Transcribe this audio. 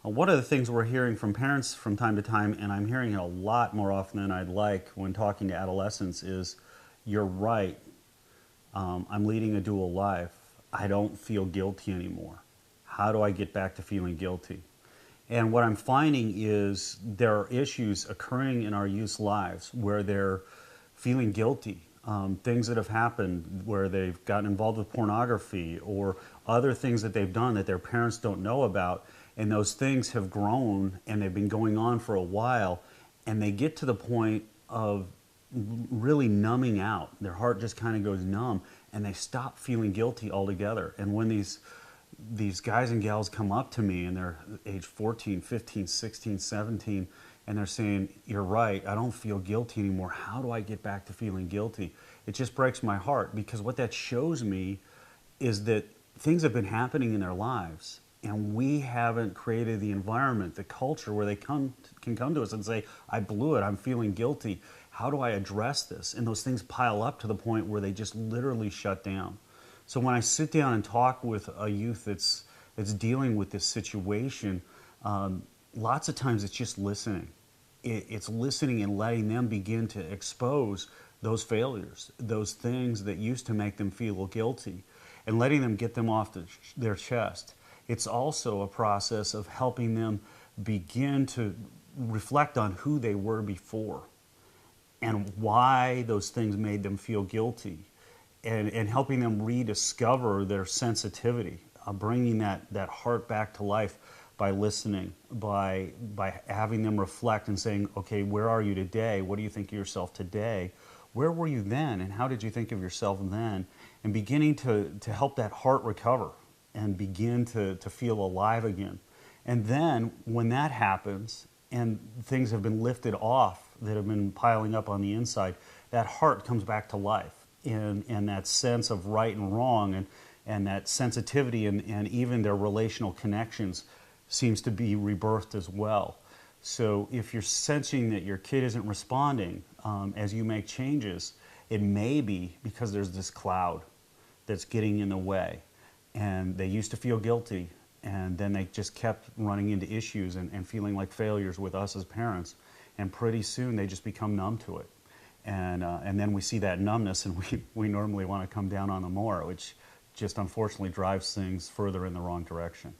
One of the things we're hearing from parents from time to time, and I'm hearing it a lot more often than I'd like when talking to adolescents, is you're right. I'm leading a dual life. I don't feel guilty anymore. How do I get back to feeling guilty? And what I'm finding is there are issues occurring in our youth's lives where they're feeling guilty. Things that have happened where they've gotten involved with pornography or other things that they've done that their parents don't know about. And those things have grown and they've been going on for a while. And they get to the point of really numbing out. Their heart just kind of goes numb and they stop feeling guilty altogether. And when these guys and gals come up to me and they're age 14, 15, 16, 17, and they're saying, you're right, I don't feel guilty anymore. How do I get back to feeling guilty? It just breaks my heart, because what that shows me is that things have been happening in their lives and we haven't created the environment, the culture where they can come to us and say, I blew it, I'm feeling guilty. How do I address this? And those things pile up to the point where they just literally shut down. So when I sit down and talk with a youth that's dealing with this situation, lots of times it's just listening. It's listening and letting them begin to expose those failures, those things that used to make them feel guilty, and letting them get them off their chest. It's also a process of helping them begin to reflect on who they were before and why those things made them feel guilty, and helping them rediscover their sensitivity, bringing that heart back to life by listening, by having them reflect and saying, okay, where are you today? What do you think of yourself today? Where were you then? And how did you think of yourself then? And beginning to help that heart recover and begin to feel alive again. And then when that happens and things have been lifted off that have been piling up on the inside, that heart comes back to life. And that sense of right and wrong and that sensitivity and even their relational connections seems to be rebirthed as well. So if you're sensing that your kid isn't responding as you make changes, it may be because there's this cloud that's getting in the way. And they used to feel guilty, and then they just kept running into issues and feeling like failures with us as parents. And pretty soon they just become numb to it. And then we see that numbness, and we normally want to come down on them more, which just unfortunately drives things further in the wrong direction.